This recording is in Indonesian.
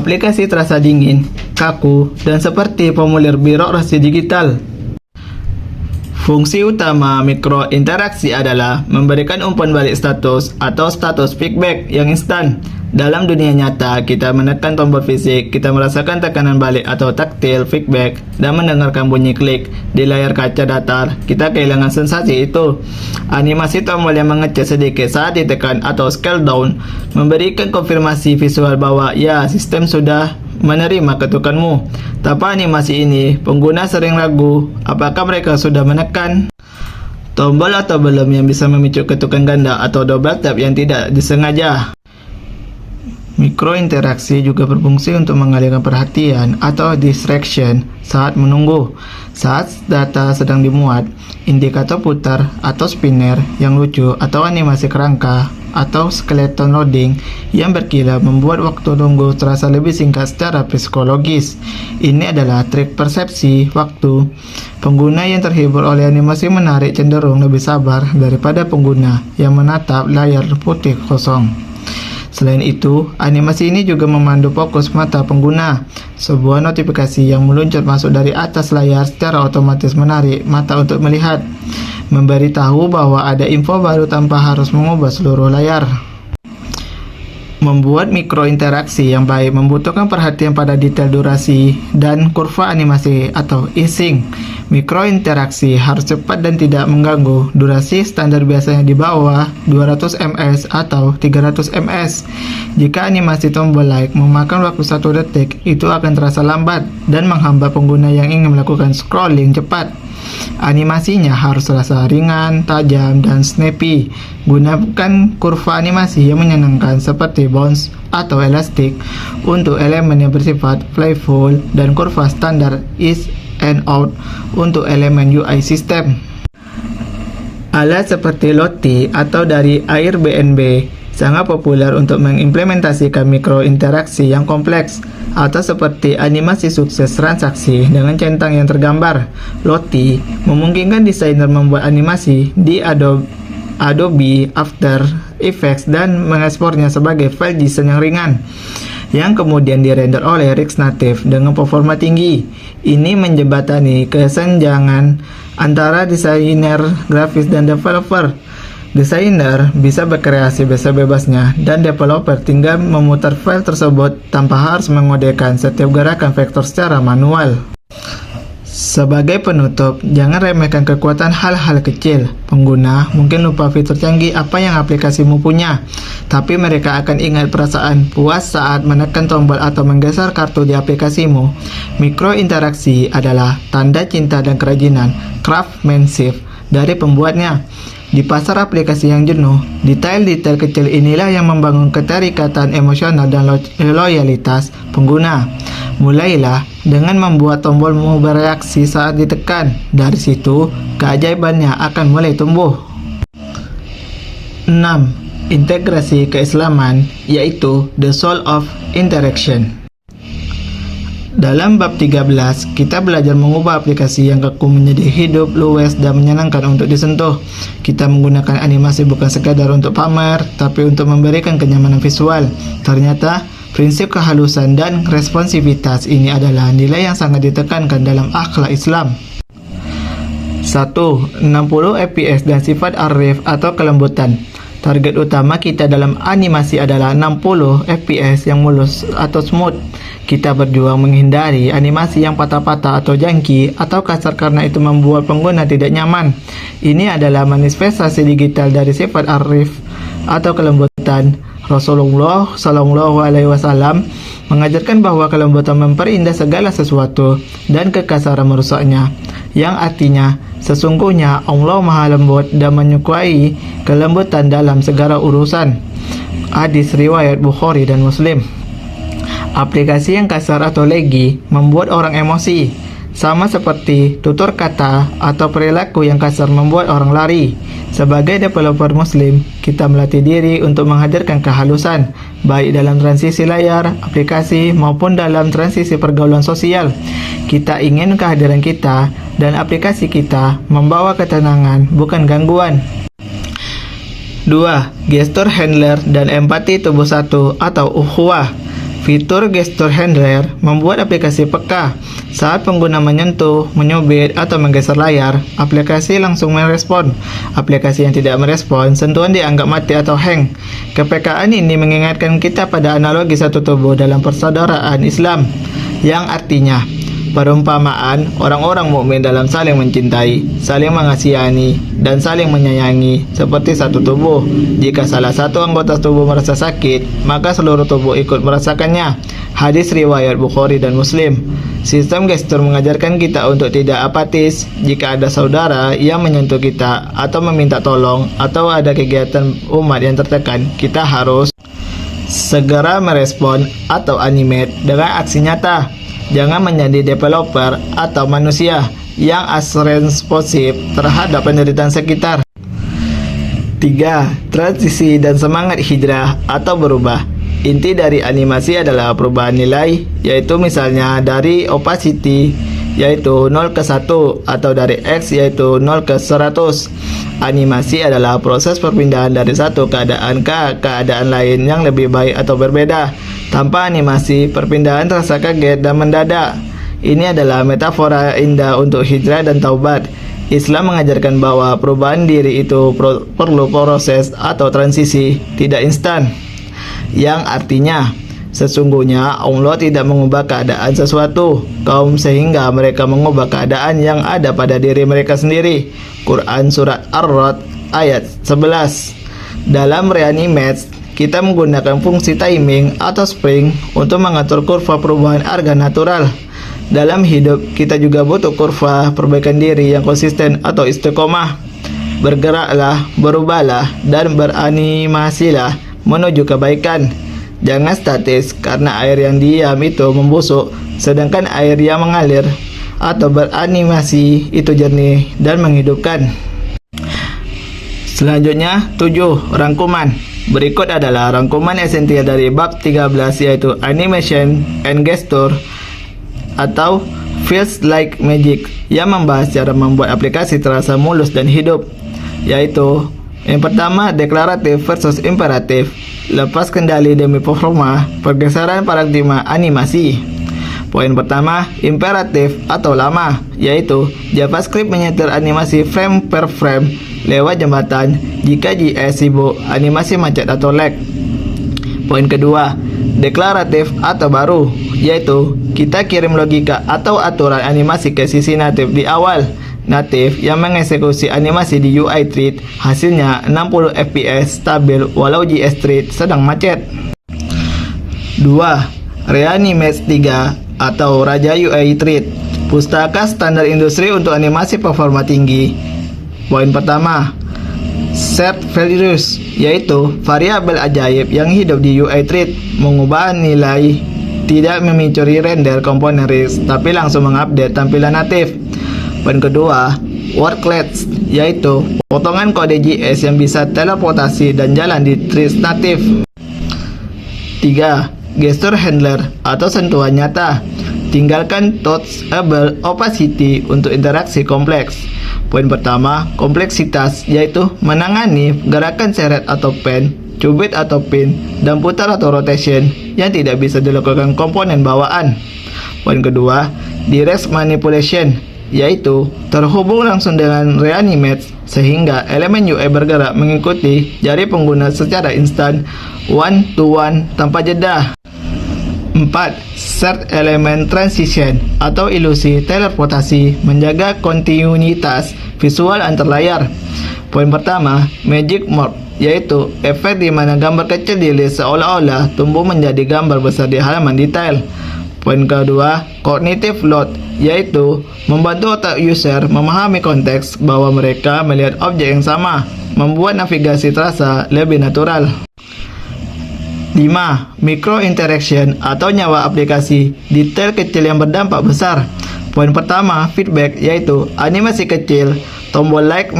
aplikasi terasa dingin, kaku, dan seperti formulir birokrasi digital. Fungsi utama mikrointeraksi adalah memberikan umpan balik status atau status feedback yang instan. Dalam dunia nyata, kita menekan tombol fisik, kita merasakan tekanan balik atau tactile feedback, dan mendengarkan bunyi klik di layar kaca datar. Kita kehilangan sensasi itu. Animasi tombol yang mengecil sedikit saat ditekan atau scale down memberikan konfirmasi visual bahwa ya, sistem sudah menerima ketukanmu. Tanpa animasi ini, pengguna sering ragu apakah mereka sudah menekan tombol atau belum, yang bisa memicu ketukan ganda atau double tap yang tidak disengaja. Mikrointeraksi juga berfungsi untuk mengalihkan perhatian atau distraction saat menunggu. Saat data sedang dimuat, indikator putar atau spinner yang lucu atau animasi kerangka atau skeleton loading yang berkilau membuat waktu tunggu terasa lebih singkat secara psikologis. Ini adalah trik persepsi waktu. Pengguna yang terhibur oleh animasi menarik cenderung lebih sabar daripada pengguna yang menatap layar putih kosong. Selain itu, animasi ini juga memandu fokus mata pengguna. Sebuah notifikasi yang meluncur masuk dari atas layar secara otomatis menarik mata untuk melihat, memberitahu bahwa ada info baru tanpa harus mengubah seluruh layar. Membuat mikrointeraksi yang baik membutuhkan perhatian pada detail durasi dan kurva animasi atau easing. Mikrointeraksi harus cepat dan tidak mengganggu. Durasi standar biasanya di bawah 200 ms atau 300 ms. Jika animasi tombol like memakan waktu 1 detik, itu akan terasa lambat dan menghambat pengguna yang ingin melakukan scrolling cepat. Animasinya harus terasa ringan, tajam, dan snappy. Gunakan kurva animasi yang menyenangkan seperti bounce atau elastik untuk elemen yang bersifat playful, dan kurva standar in and out untuk elemen UI sistem. Alat seperti Lottie atau dari Airbnb sangat populer untuk mengimplementasikan mikrointeraksi yang kompleks, atau seperti animasi sukses transaksi dengan centang yang tergambar. Lottie memungkinkan desainer membuat animasi di Adobe After Effects dan mengekspornya sebagai file JSON yang ringan, yang kemudian dirender oleh React Native dengan performa tinggi. Ini menjembatani kesenjangan antara desainer grafis dan developer. Desainer bisa berkreasi bebas-bebasnya, dan developer tinggal memutar file tersebut tanpa harus mengodekan setiap gerakan vektor secara manual. Sebagai penutup, jangan remehkan kekuatan hal-hal kecil. Pengguna mungkin lupa fitur canggih apa yang aplikasimu punya, tapi mereka akan ingat perasaan puas saat menekan tombol atau menggeser kartu di aplikasimu. Mikrointeraksi adalah tanda cinta dan kerajinan craftsmanship dari pembuatnya. Di pasar aplikasi yang jenuh, detail-detail kecil inilah yang membangun keterikatan emosional dan loyalitas pengguna. Mulailah dengan membuat tombolmu bereaksi saat ditekan. Dari situ, keajaibannya akan mulai tumbuh. 6. Integrasi keislaman, yaitu the soul of interaction. Dalam bab 13, kita belajar mengubah aplikasi yang kaku menjadi hidup, luwes, dan menyenangkan untuk disentuh. Kita menggunakan animasi bukan sekadar untuk pamer, tapi untuk memberikan kenyamanan visual. Ternyata, prinsip kehalusan dan responsivitas ini adalah nilai yang sangat ditekankan dalam akhlak Islam. 1. 60 fps dan sifat arif atau kelembutan. Target utama kita dalam animasi adalah 60 fps yang mulus atau smooth. Kita berjuang menghindari animasi yang patah-patah atau jangki atau kasar karena itu membuat pengguna tidak nyaman. Ini adalah manifestasi digital dari sifat arif atau kelembutan. Rasulullah Shallallahu Alaihi Wasallam mengajarkan bahwa kelembutan memperindah segala sesuatu dan kekasaran merusaknya, yang artinya sesungguhnya Allah Maha Lembut dan menyukai kelembutan dalam segala urusan. Hadis riwayat Bukhari dan Muslim. Aplikasi yang kasar atau laggy membuat orang emosi, sama seperti tutur kata atau perilaku yang kasar membuat orang lari. Sebagai developer muslim, kita melatih diri untuk menghadirkan kehalusan, baik dalam transisi layar, aplikasi, maupun dalam transisi pergaulan sosial. Kita ingin kehadiran kita dan aplikasi kita membawa ketenangan, bukan gangguan. 2. Gestur handler dan empati tubuh satu atau ukhuwah. Fitur gesture handler membuat aplikasi peka. Saat pengguna menyentuh, menyubit, atau menggeser layar, aplikasi langsung merespon. Aplikasi yang tidak merespon, sentuhan dianggap mati atau hang. Kepekaan ini mengingatkan kita pada analogi satu tubuh dalam persaudaraan Islam, yang artinya perumpamaan orang-orang mukmin dalam saling mencintai, saling mengasihani, dan saling menyayangi seperti satu tubuh. Jika salah satu anggota tubuh merasa sakit, maka seluruh tubuh ikut merasakannya. Hadis riwayat Bukhari dan Muslim. Sistem gestur mengajarkan kita untuk tidak apatis. Jika ada saudara yang menyentuh kita atau meminta tolong, atau ada kegiatan umat yang tertekan, kita harus segera merespon atau animate dengan aksi nyata. Jangan menjadi developer atau manusia yang responsif terhadap penderitaan sekitar. 3. Transisi dan semangat hijrah atau berubah. Inti dari animasi adalah perubahan nilai, yaitu misalnya dari opacity yaitu 0 ke 1 atau dari X yaitu 0 ke 100. Animasi adalah proses perpindahan dari satu keadaan ke keadaan lain yang lebih baik atau berbeda. Tanpa animasi, perpindahan terasa kaget dan mendadak. Ini adalah metafora indah untuk hijrah dan taubat. Islam mengajarkan bahwa perubahan diri itu perlu proses atau transisi, tidak instan. Yang artinya, sesungguhnya Allah tidak mengubah keadaan sesuatu kaum sehingga mereka mengubah keadaan yang ada pada diri mereka sendiri. Quran Surat Ar-Ra'd ayat 11. Dalam Reanimate, kita menggunakan fungsi timing atau spring untuk mengatur kurva perubahan harga natural. Dalam hidup, kita juga butuh kurva perbaikan diri yang konsisten atau istiqomah. Bergeraklah, berubahlah, dan beranimasilah menuju kebaikan. Jangan statis, karena air yang diam itu membusuk, sedangkan air yang mengalir atau beranimasi itu jernih dan menghidupkan. Selanjutnya, 7. Rangkuman. Berikut adalah rangkuman esensial dari bab 13, yaitu Animation and Gesture atau Feels Like Magic, yang membahas cara membuat aplikasi terasa mulus dan hidup. Yaitu, yang pertama, deklaratif versus imperatif. Lepas kendali demi performa, pergeseran paradigma animasi. Poin pertama, imperatif atau lama, yaitu JavaScript menyetir animasi frame per frame lewat jembatan jika JS sibuk, animasi macet atau lag. Poin kedua, deklaratif atau baru, yaitu kita kirim logika atau aturan animasi ke sisi natif di awal. Natif yang mengeksekusi animasi di UI Thread, hasilnya 60 fps stabil walau JS Thread sedang macet. 2. Reanimate 3 atau Raja UI Thread, pustaka standar industri untuk animasi performa tinggi. Poin pertama, set values, yaitu variabel ajaib yang hidup di UI Thread, mengubah nilai, tidak memicuri render komponen RIS, tapi langsung mengupdate tampilan natif. Poin kedua, worklets, yaitu potongan kode JS yang bisa teleportasi dan jalan di Thread natif. 3. Gesture handler atau sentuhan nyata. Tinggalkan touchable opacity untuk interaksi kompleks. Poin pertama, kompleksitas, yaitu menangani gerakan seret atau pen, cubit atau pin, dan putar atau rotation yang tidak bisa dilakukan komponen bawaan. Poin kedua, direct manipulation, yaitu terhubung langsung dengan Reanimate sehingga elemen UI bergerak mengikuti jari pengguna secara instan, one to one tanpa jeda. 4. Set element transition atau ilusi teleportasi, menjaga kontinuitas visual antar layar. Poin pertama, magic morph, yaitu efek di mana gambar kecil di list seolah-olah tumbuh menjadi gambar besar di halaman detail. Poin kedua, cognitive load, yaitu membantu otak user memahami konteks bahwa mereka melihat objek yang sama, membuat navigasi terasa lebih natural. 5. Micro interaction atau nyawa aplikasi, detail kecil yang berdampak besar. Poin pertama, feedback, yaitu animasi kecil, tombol like